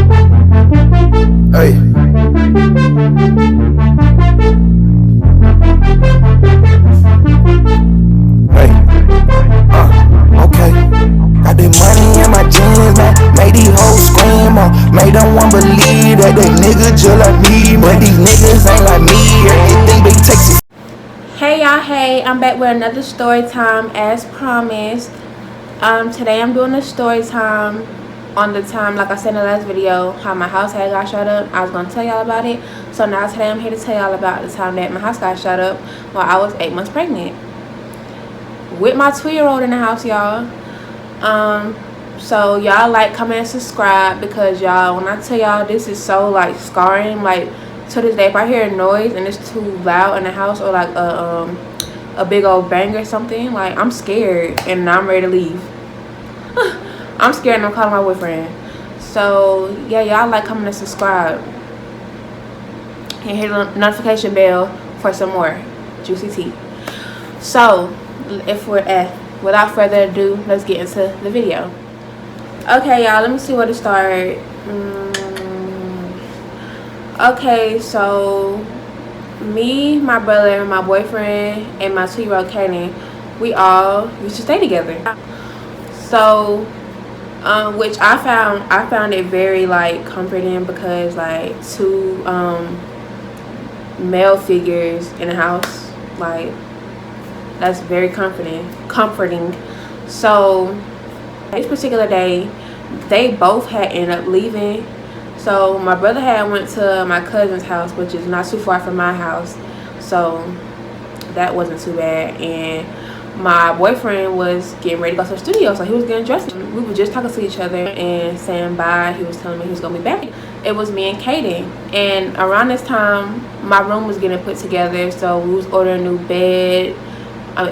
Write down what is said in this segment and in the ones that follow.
Hey. Hey. Okay. Got the money in my jeans, man. Made these hoes scream, made them want believe that they niggas just like me, but these niggas ain't like me. Everything big Texas. Hey y'all, hey, I'm back with another story time as promised. Today I'm doing a story time on the time, like I said in the last video, how my house had got shut up. I was gonna tell y'all about it. So now today I'm here to tell y'all about the time that my house got shut up while I was 8 months pregnant. With my 2-year-old in the house, y'all. So y'all like, comment, and subscribe, because y'all, when I tell y'all, this is so like scarring, like to this day, if I hear a noise and it's too loud in the house, or like a big old bang or something, like I'm scared and I'm ready to leave. I'm scared and I'm calling my boyfriend. So yeah, y'all like, comment, and subscribe, and hit the notification bell for some more juicy tea. So without further ado, let's get into the video. Okay, y'all, let me see where to start. Okay, so me, my brother, my boyfriend, and my 2-year-old Kaden, we all used to stay together. So which I found it very like comforting, because like two male figures in the house, like that's very comforting. So this particular day, they both had ended up leaving. So my brother had went to my cousin's house, which is not too far from my house, so that wasn't too bad. And my boyfriend was getting ready to go to the studio, so he was getting dressed. We were just talking to each other and saying bye. He was telling me he was gonna be back. It was me and Kaden, and around this time my room was getting put together, so we was ordering a new bed. We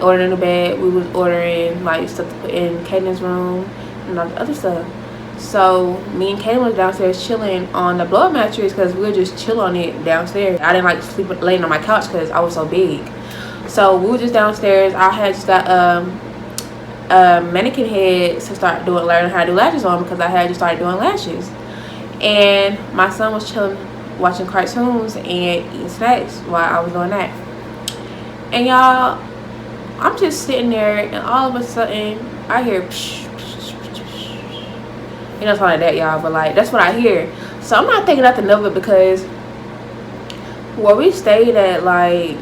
was ordering like stuff to put in Kaden's room and all the other stuff. So me and Kaden was downstairs chilling on the blow-up mattress, because we were just chill on it downstairs. I didn't like sleep laying on my couch because I was so big. So we were just downstairs. I had just got a mannequin head to start learning how to do lashes on, because I had just started doing lashes. And my son was chilling watching cartoons and eating snacks while I was doing that. And y'all, I'm just sitting there, and all of a sudden I hear psh, psh, psh, psh, psh. You know, it's not like that, y'all, but like that's what I hear. So I'm not thinking nothing of it, because where we stayed at, like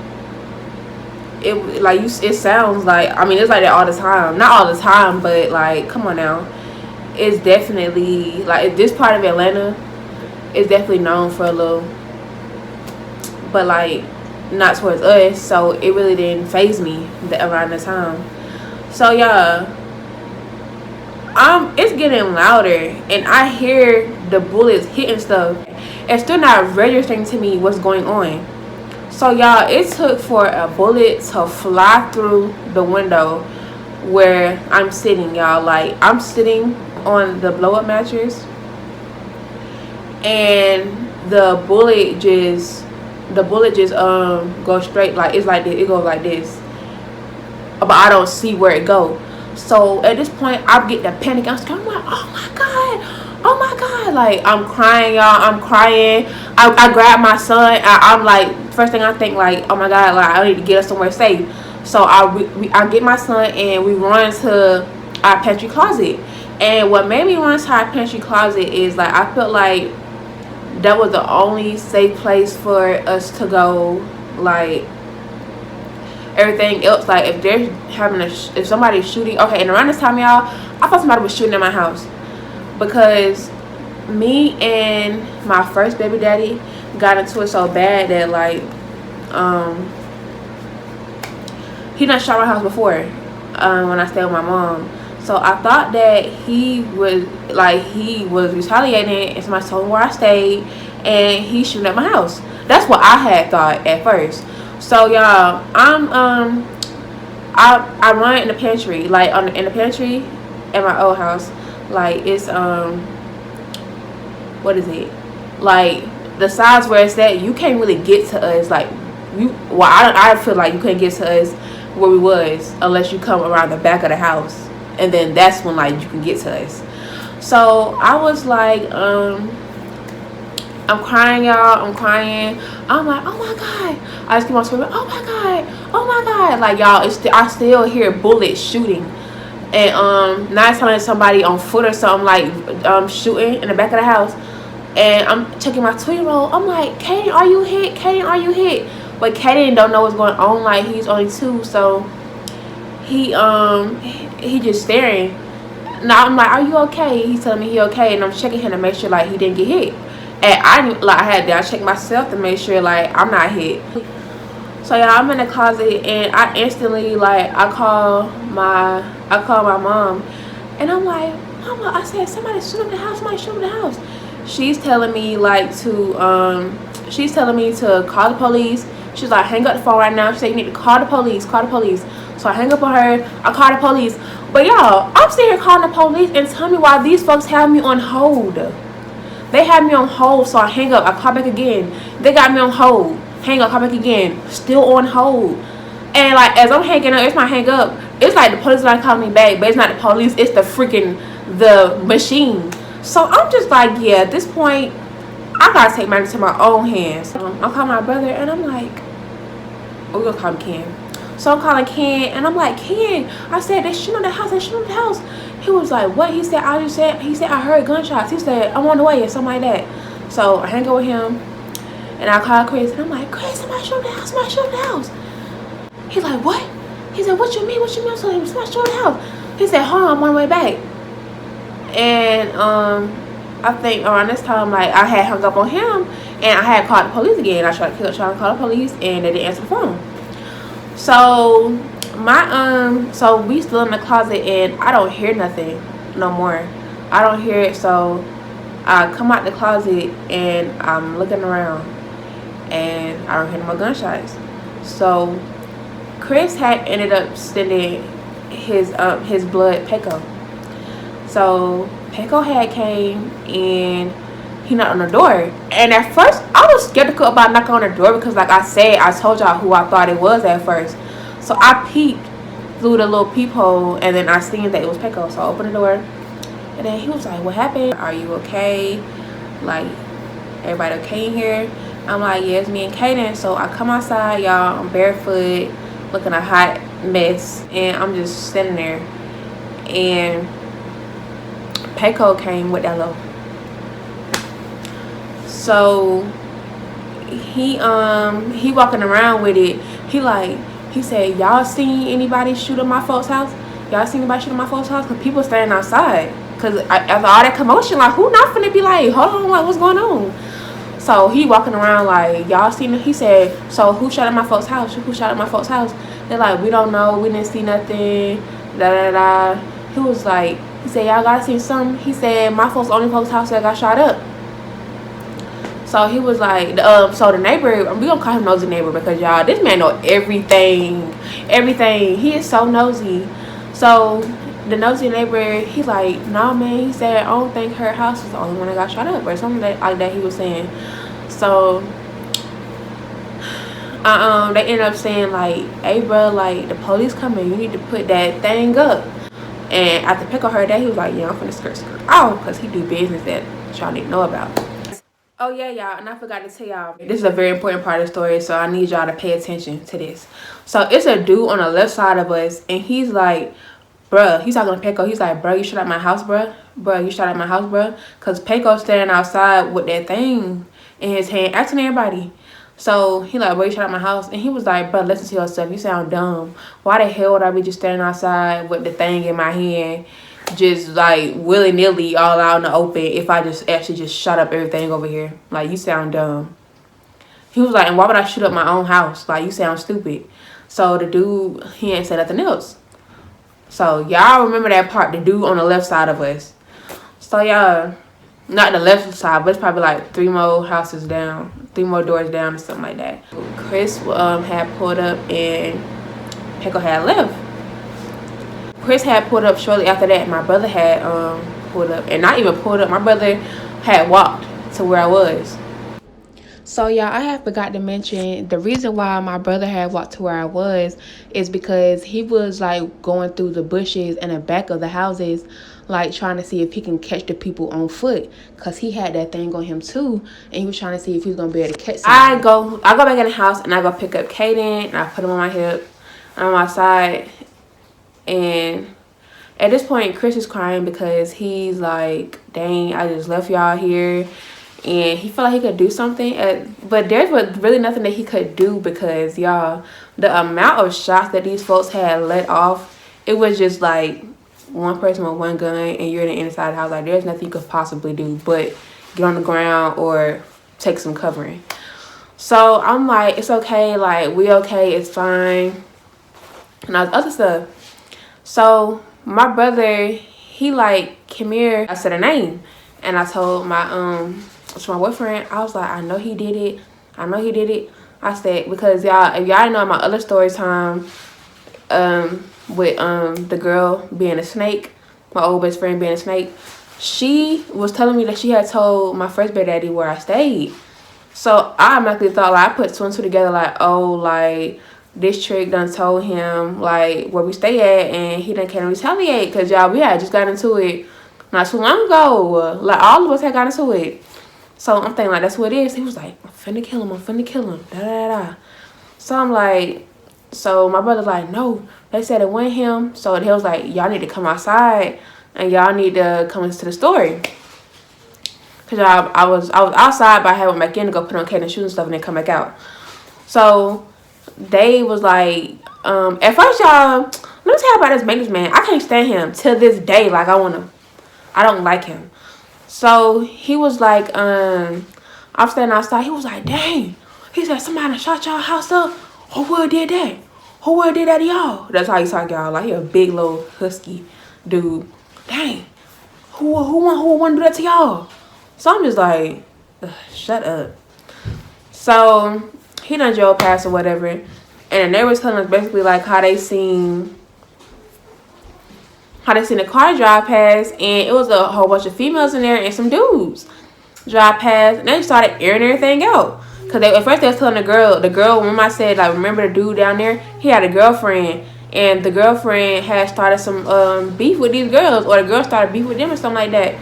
it sounds like, I mean, it's like that all the time. Not all the time, but like, come on now, it's definitely like this part of Atlanta is definitely known for a little, but like not towards us, so it really didn't faze me around the time. So yeah, it's getting louder, and I hear the bullets hitting stuff. It's still not registering to me what's going on. So y'all, it took for a bullet to fly through the window where I'm sitting, y'all. Like, I'm sitting on the blow-up mattress, and the bullet just goes straight, like it's like this, it goes like this, but I don't see where it go. So at this point I get the panic. I'm like, oh my god, like I'm crying, y'all. I'm crying. I grab my son. I'm like, first thing I think, like, oh my god, like I need to get us somewhere safe. So I get my son and we run to our pantry closet. And what made me run to our pantry closet is like I felt like that was the only safe place for us to go. Like everything else, like if they're having if somebody's shooting, okay. And around this time, y'all, I thought somebody was shooting at my house, because me and my first baby daddy got into it so bad that like he done shot my house before when I stayed with my mom. So I thought that he was retaliating, and somebody told him where I stayed, and he shooting at my house. That's what I had thought at first. So y'all, I run in the pantry, like in the pantry at my old house. Like it's what is it? Like the size where it's at, you can't really get to us. Like I feel like you couldn't get to us where we was unless you come around the back of the house, and then that's when like you can get to us. So I was like, I'm crying, y'all. I'm crying. I'm like, oh my god. I just keep on screaming, oh my god, oh my god. Like, y'all, I still hear bullets shooting. And now it's telling somebody on foot or something, like shooting in the back of the house. And I'm checking my 2-year-old. I'm like, Kaden, are you hit? Kaden, are you hit? But Kaden don't know what's going on. Like, he's only 2, so he just staring. Now I'm like, are you okay? He's telling me he okay, and I'm checking him to make sure like he didn't get hit. And I checked myself to make sure like I'm not hit. So yeah, I'm in the closet, and I instantly I call my mom, and I'm like, Mama, I said somebody shoot up the house, somebody shoot up the house. She's telling me to call the police. She's like, hang up the phone right now. She said, you need to call the police, call the police. So I hang up on her, I call the police. But y'all, I'm sitting here calling the police, and tell me why these folks have me on hold. They had me on hold, so I hang up, I call back again. They got me on hold. Hang up, call back again, still on hold. And like as I'm hanging up, it's my hang up. It's like the police are calling me back, but it's not the police. It's the machine. So I'm just like, yeah. At this point, I gotta take matters into my own hands. I'm calling my brother, and I'm like, we're gonna call him Ken. So I'm calling Ken, and I'm like, Ken, I said they shooting on the house. They shooting on the house. He was like, what? He said I heard gunshots. He said I'm on the way or something like that. So I hang up with him. And I called Chris, and I'm like, Chris, somebody showed the house, somebody showed the house. He's like, what? He said, what you mean? What you mean? Somebody showed the house. He said, hold on, I'm on the way back. And I think around this time, like I had hung up on him, and I had called the police again. I tried to call the police, and they didn't answer the phone. So so we still in the closet, and I don't hear nothing no more. I don't hear it. So I come out the closet, and I'm looking around, and I don't hear no more gunshots. So Chris had ended up sending his blood Pecco. So Pecco had came, and he knocked on the door. And at first I was skeptical about knocking on the door, because like I said, I told y'all who I thought it was at first. So I peeped through the little peephole, and then I seen that it was Pecco. So I opened the door, and then he was like, what happened? Are you okay? Like, everybody okay in here? I'm like, yeah, it's me and Kaden. So I come outside, y'all. I'm barefoot, looking a hot mess, and I'm just sitting there. And Pecco came with that little. So he walking around with it. He said, y'all seen anybody shoot up my folks' house? Y'all seen anybody shoot up my folks' house? Because people standing outside. Because after all that commotion, like, who not finna be like, hold on, like, what's going on? So he walking around like, y'all seen it? He said, so who shot at my folks' house? Who shot at my folks' house? They're like, we don't know. We didn't see nothing. Da da da. He was like, he said, y'all gotta see something. He said, my folks' only folks' house that got shot up. So he was like, so the neighbor, we gonna call him nosy neighbor, because y'all, this man know everything. He is so nosy. So the nosy neighbor, he like, nah, man. He said, I don't think her house was the only one that got shot up, or something like that he was saying. So they ended up saying like, hey bro, like the police coming, you need to put that thing up. And after Pecco heard that, he was like, yeah, I'm finna skirt off, because he do business that y'all need to know about. Oh yeah, y'all, and I forgot to tell y'all, this is a very important part of the story, so I need y'all to pay attention to this. So it's a dude on the left side of us, and he's like, bruh, he's talking to Pecco. He's like, bruh, you shot at my house, bruh? Bruh, you shot at my house, bruh? Because Pecco's standing outside with that thing in his hand, asking everybody. So he like, bruh, you shot at my house? And he was like, bruh, listen to yourself. You sound dumb. Why the hell would I be just standing outside with the thing in my hand, just like willy-nilly all out in the open, if I just actually just shut up everything over here? Like, you sound dumb. He was like, and why would I shoot up my own house? Like, you sound stupid. So the dude, he ain't said nothing else. So y'all remember that part, the dude on the left side of us. So y'all, not the left side, but it's probably like 3 more houses down, 3 more doors down or something like that. Chris had pulled up, and Pecco had left. Chris had pulled up shortly after that. My brother had pulled up, and not even pulled up. My brother had walked to where I was. So y'all, I have forgot to mention the reason why my brother had walked to where I was is because he was like going through the bushes in the back of the houses like trying to see if he can catch the people on foot, because he had that thing on him too, and he was trying to see if he was gonna be able to catch somebody. I go back in the house and I go pick up Kaden and I put him on my hip. I'm on my side, and at this point Chris is crying because he's like, dang, I just left y'all here, and he felt like he could do something, but there's really nothing that he could do, because y'all, the amount of shots that these folks had let off, it was just like one person with one gun and you're in the inside the house. Like, there's nothing you could possibly do but get on the ground or take some covering. So I'm like, it's okay, like, we okay, it's fine, and all this other stuff. So my brother, he like, come here. I said a name, and I told my boyfriend, I was like, I know he did it. I said, because y'all, if y'all know my other story time, with the girl being a snake, my old best friend being a snake, she was telling me that she had told my first baby daddy where I stayed. So I automatically thought, like, I put two and two together, like, oh, like, this trick done told him, like, where we stay at, and he done can't retaliate, because y'all, we had just got into it not too long ago. Like, all of us had got into it. So I'm thinking, like, that's what it is. He was like, I'm finna kill him, da da da. So I'm like, so my brother's like, no, they said it wasn't him. So he was like, y'all need to come outside and y'all need to come into the story. Cause y'all, I was outside, but I had went back in to go put on Kaden's shoes and stuff, and then come back out. So they was like, at first, y'all, let me tell you about this maintenance man. I can't stand him till this day. Like, I don't like him. So he was like, I'm standing outside. He was like, dang. He said, somebody shot y'all house up. Who would did that? Who would did that to y'all? That's how he talk, y'all. Like, he a big little husky dude. Dang. Who want to do that to y'all? So I'm just like, shut up. So he done drove past or whatever, and they was telling us basically like how they seen a car drive past, and it was a whole bunch of females in there and some dudes drive past, and they started airing everything out. Cause at first they was telling the girl, when I said, like, remember the dude down there? He had a girlfriend, and the girlfriend had started some beef with these girls, or the girl started beef with them or something like that.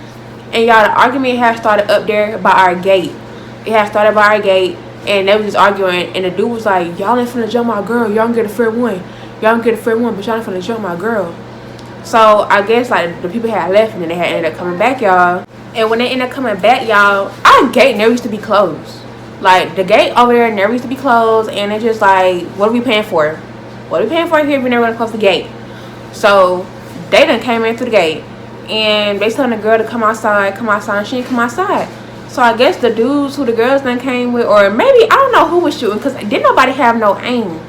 And y'all, the argument had started up there by our gate. It had started by our gate, and they was just arguing, and the dude was like, y'all ain't finna jump my girl. Y'all don't get a fair one. Y'all don't get a fair one, but y'all ain't finna jump my girl. So I guess like the people had left, and then they had ended up coming back, y'all. And when they ended up coming back, y'all, our gate never used to be closed. Like, the gate over there never used to be closed, and it's just like, what are we paying for? What are we paying for here if we never gonna close the gate? So they done came in through the gate, and they telling the girl to come outside, and she didn't come outside. So I guess the dudes who the girls done came with, or maybe, I don't know who was shooting, because didn't nobody have no aim.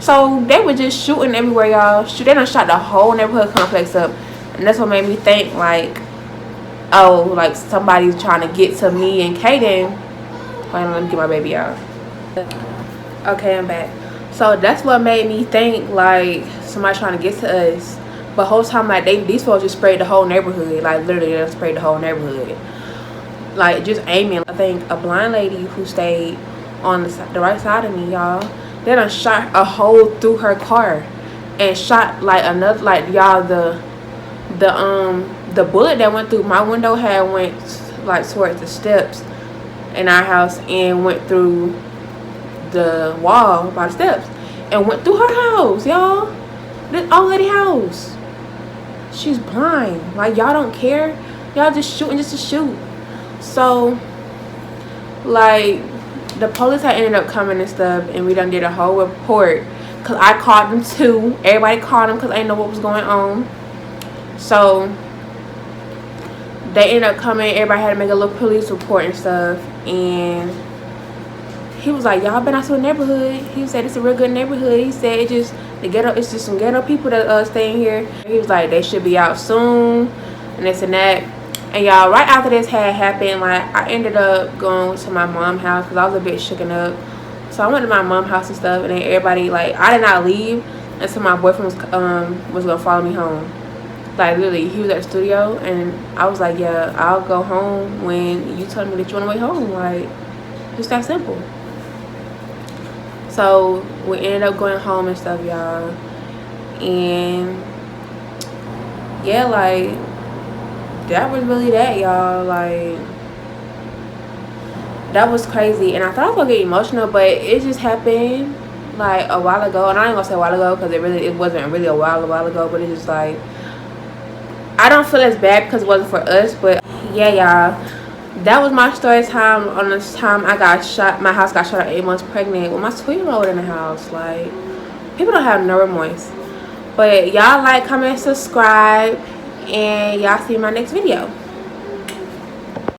So they were just shooting everywhere, y'all. They done shot the whole neighborhood complex up, and that's what made me think, like, oh, like, somebody's trying to get to me and Kaden. Let me get my baby out. Okay, I'm back. So that's what made me think, like, somebody trying to get to us. But whole time, like, these folks just sprayed the whole neighborhood. Like, literally, they sprayed the whole neighborhood. Like, just aiming. I think a blind lady who stayed on the right side of me, y'all, they done shot a hole through her car. And shot, like, another, like, y'all, the bullet that went through my window had went, like, towards the steps in our house and went through the wall by the steps and went through her house, y'all. This old lady house. She's blind. Like, y'all don't care. Y'all just shooting just to shoot. So, like, the police had ended up coming and stuff, and we done did a whole report, because I called them too. Everybody called them because I didn't know what was going on. So they ended up coming. Everybody had to make a little police report and stuff, and he was like, y'all been out to the neighborhood. He said it's a real good neighborhood. He said it's just some ghetto people that staying here. He was like, they should be out soon, and this and that. And y'all, right after this had happened, like, I ended up going to my mom's house because I was a bit shooken up. So I went to my mom's house and stuff, and then everybody, like, I did not leave until my boyfriend was gonna follow me home. Like, literally, he was at the studio, and I was like, yeah, I'll go home when you tell me that you want to wait home. Like, just that simple. So we ended up going home and stuff, y'all. And yeah, like, that was really that, y'all. Like, that was crazy. And I thought I was gonna get emotional, but it just happened like a while ago. And I ain't gonna say a while ago because it wasn't really a while ago, but it's just like, I don't feel as bad because it wasn't for us. But yeah, y'all, that was my story time on this time I got shot. My house got shot at 8 months pregnant with my 2-year-old in the house. Like, people don't have no remorse. But y'all like, comment, subscribe, and y'all see my next video.